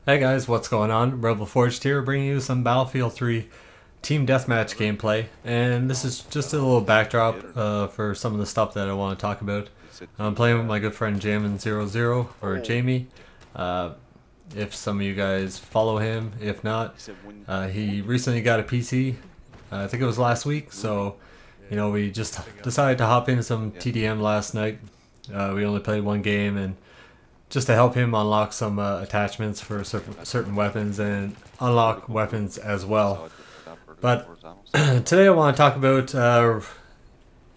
Hey guys, what's going on? Rebel Forged here, bringing you some Battlefield 3 Team Deathmatch gameplay, and this is just a little backdrop for some of the stuff that I want to talk about. I'm playing with my good friend Jammin00, or Jamie. If some of you guys follow him, if not, he recently got a PC. I think it was last week, so we just decided to hop into some TDM last night. We only played one game, and just to help him unlock some attachments for certain weapons and unlock weapons as well. But today I want to talk about,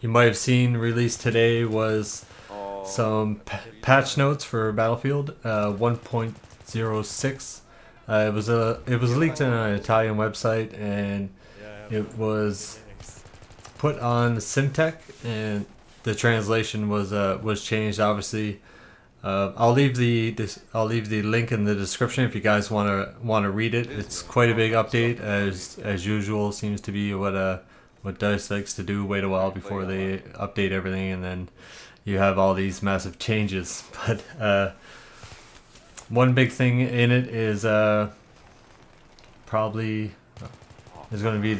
you might have seen released today was some patch notes for Battlefield 1.06. It was leaked on an Italian website, and it was put on Symthic, and the translation was changed, obviously. I'll leave the link in the description if you guys want to read it. It's quite a big update, as usual. Seems to be what DICE likes to do. Wait a while before they update everything, and then you have all these massive changes. But one big thing in it is probably is going to be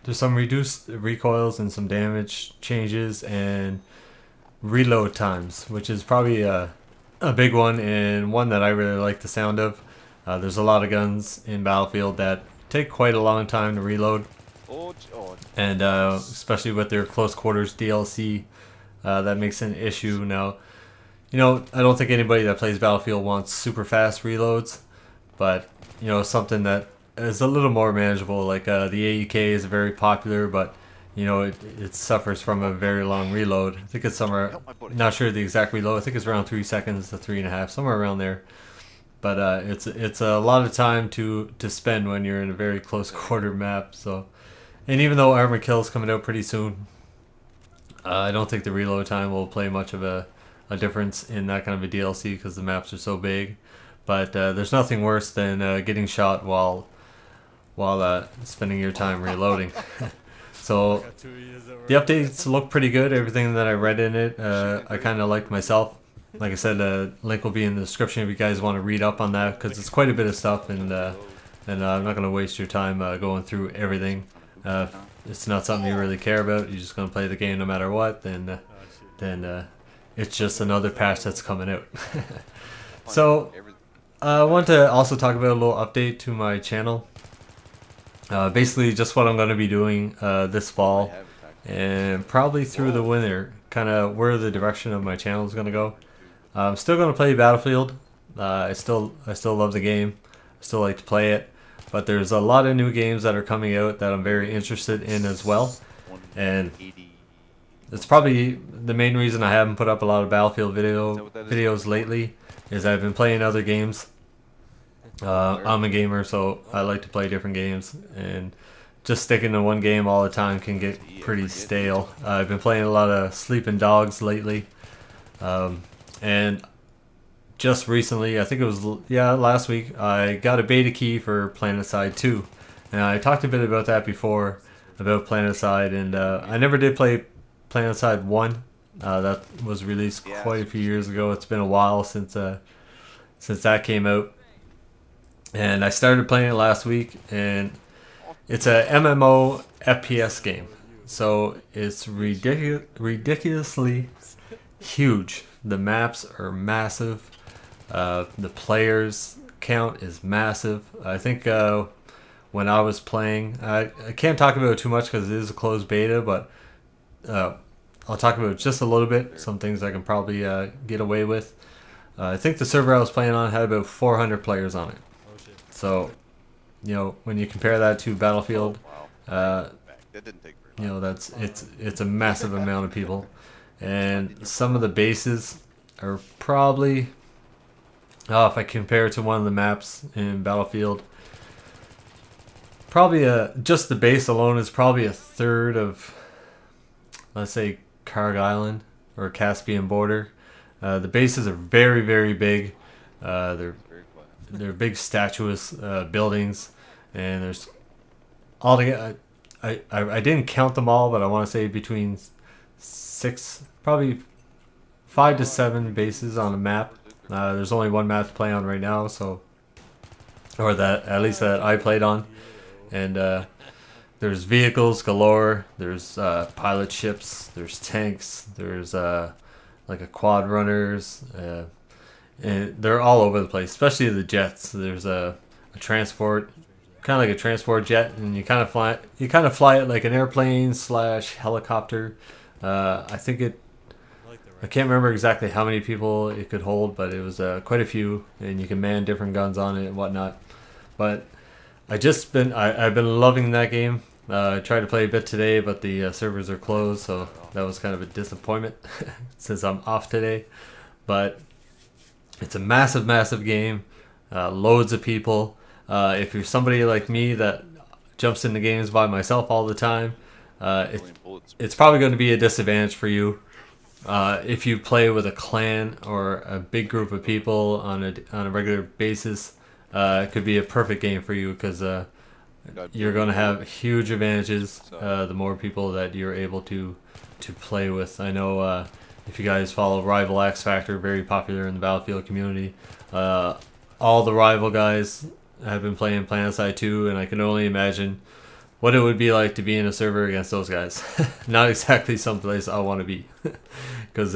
there's some reduced recoils and some damage changes and reload times, which is probably a big one, and one that I really like the sound of. There's a lot of guns in Battlefield that take quite a long time to reload, and especially with their close quarters DLC, that makes an issue. Now, I don't think anybody that plays Battlefield wants super fast reloads, but something that is a little more manageable, like the AUK is very popular, but it suffers from a very long reload. I think it's somewhere, not sure the exact reload. I think it's around 3 seconds to 3.5, somewhere around there. But it's a lot of time to spend when you're in a very close quarter map. So, and even though Armor Kill is coming out pretty soon, I don't think the reload time will play much of a difference in that kind of a DLC because the maps are so big. But there's nothing worse than getting shot while spending your time reloading. So the updates look pretty good. Everything that I read in it, I kind of liked myself. Like I said, link will be in the description if you guys want to read up on that, because it's quite a bit of stuff, and I'm not going to waste your time going through everything. If it's not something you really care about, you're just going to play the game no matter what, then it's just another patch that's coming out. So I want to also talk about a little update to my channel. Basically just what I'm going to be doing this fall and probably through the winter, kind of where the direction of my channel is going to go. I'm still going to play Battlefield. I still love the game. I still like to play it, but there's a lot of new games that are coming out that I'm very interested in as well, and it's probably the main reason I haven't put up a lot of Battlefield videos lately is I've been playing other games. I'm a gamer, so I like to play different games, and just sticking to one game all the time can get pretty stale. I've been playing a lot of Sleeping Dogs lately, and just recently, I think it was last week, I got a beta key for PlanetSide 2, and I talked a bit about that before, about PlanetSide, and I never did play PlanetSide 1. That was released quite a few years ago. It's been a while since that came out. And I started playing it last week, and it's a MMO FPS game. So it's ridiculously huge. The maps are massive. The players count is massive. I think when I was playing, I can't talk about it too much because it is a closed beta, but I'll talk about it just a little bit. Some things I can probably get away with. I think the server I was playing on had about 400 players on it. So, when you compare that to Battlefield, it's a massive amount of people, and some of the bases are probably, if I compare it to one of the maps in Battlefield, probably just the base alone is probably a third of, let's say, Karg Island or Caspian border. The bases are very, very big. They're big statuous buildings, and there's all together. I didn't count them all, but I want to say between 6, probably 5 to 7 bases on a map. There's only one map to play on right now, so, or that at least that I played on, and there's vehicles galore. There's pilot ships. There's tanks. There's like a quad runners. And they're all over the place, especially the jets. There's a transport, kind of like a transport jet, and you kind of fly it like an airplane slash helicopter. I think I can't remember exactly how many people it could hold, but it was quite a few, and you can man different guns on it and whatnot. But I've been loving that game. I tried to play a bit today, but the servers are closed, so that was kind of a disappointment since I'm off today. But it's a massive, massive game. Loads of people. If you're somebody like me that jumps into games by myself all the time, it's probably going to be a disadvantage for you. If you play with a clan or a big group of people on a regular basis, it could be a perfect game for you because you're going to have huge advantages the more people that you're able to play with. I know if you guys follow Rival X Factor, very popular in the Battlefield community, all the Rival guys have been playing PlanetSide 2, and I can only imagine what it would be like to be in a server against those guys. Not exactly someplace I want to be, because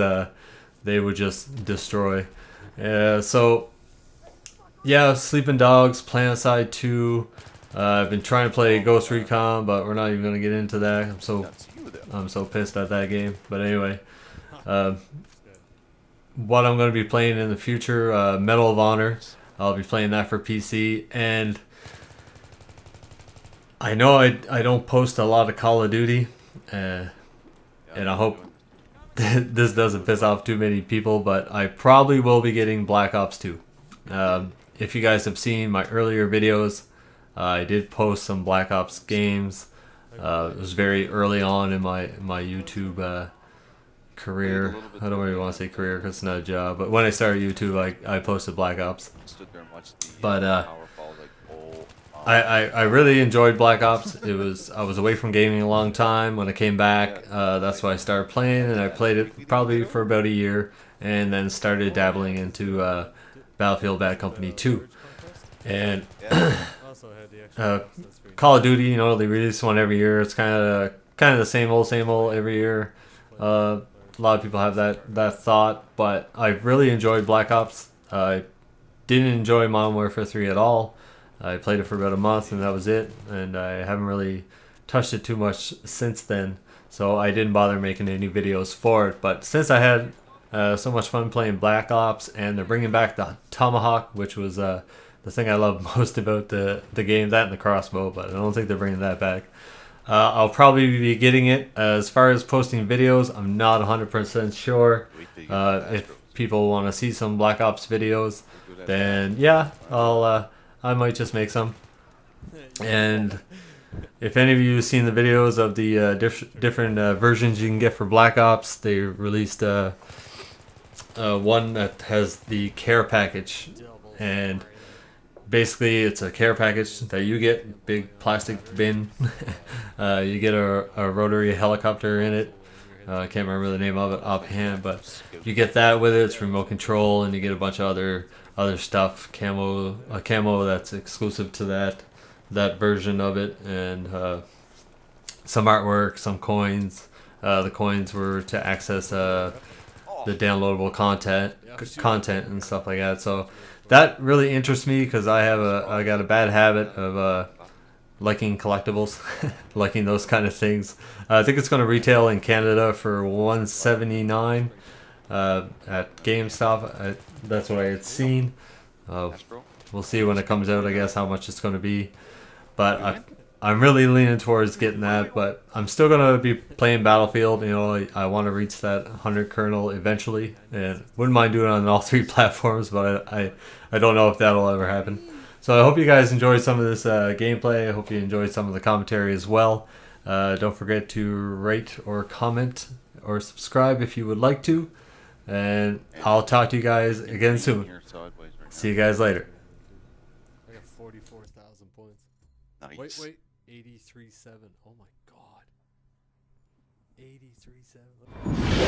they would just destroy. So, yeah, Sleeping Dogs, PlanetSide 2. I've been trying to play Ghost Recon, but we're not even going to get into that. I'm so pissed at that game. But anyway, what I'm going to be playing in the future, Medal of Honor. I'll be playing that for PC, and I know I don't post a lot of Call of Duty, and I hope this doesn't piss off too many people, but I probably will be getting Black Ops 2. If you guys have seen my earlier videos, I did post some Black Ops games. It was very early on in my YouTube career. I don't really want to say career because it's not a job, but when I started YouTube, I posted Black Ops. But I really enjoyed Black Ops. I was away from gaming a long time. When I came back, that's why I started playing, and I played it probably for about a year, and then started dabbling into Battlefield Bad Company 2. And Call of Duty, you know, they release one every year. It's kind of the same old every year. A lot of people have that thought, but I really enjoyed Black Ops. I didn't enjoy Modern Warfare 3 at all. I played it for about a month and that was it, and I haven't really touched it too much since then, so I didn't bother making any videos for it. But since I had so much fun playing Black Ops, and they're bringing back the Tomahawk, which was the thing I love most about the game, that and the crossbow, but I don't think they're bringing that back. I'll probably be getting it. As far as posting videos, I'm not 100% sure. If people want to see some Black Ops videos, then yeah, I might just make some. And if any of you have seen the videos of the different versions you can get for Black Ops, they released one that has the care package, and basically it's a care package that you get, big plastic bin. You get a rotary helicopter in it. I can't remember the name of it offhand, but you get that with it. It's remote control, and you get a bunch of other stuff, a camo that's exclusive to that version of it, and some artwork, some coins. The coins were to access the downloadable content and stuff like that. So that really interests me because I got a bad habit of liking collectibles, liking those kind of things. I think it's going to retail in Canada for $179 at GameStop. That's what I had seen. We'll see when it comes out, I guess, how much it's going to be. But I'm really leaning towards getting that. But I'm still going to be playing Battlefield. You know, I want to reach that 100 kernel eventually, and wouldn't mind doing it on all three platforms. But I don't know if that'll ever happen. So I hope you guys enjoyed some of this gameplay. I hope you enjoyed some of the commentary as well. Don't forget to rate or comment or subscribe if you would like to. And I'll talk to you guys again soon. See you guys later. I got 44,000 points. Nice. Wait. 83.7. Oh my god. 83.7.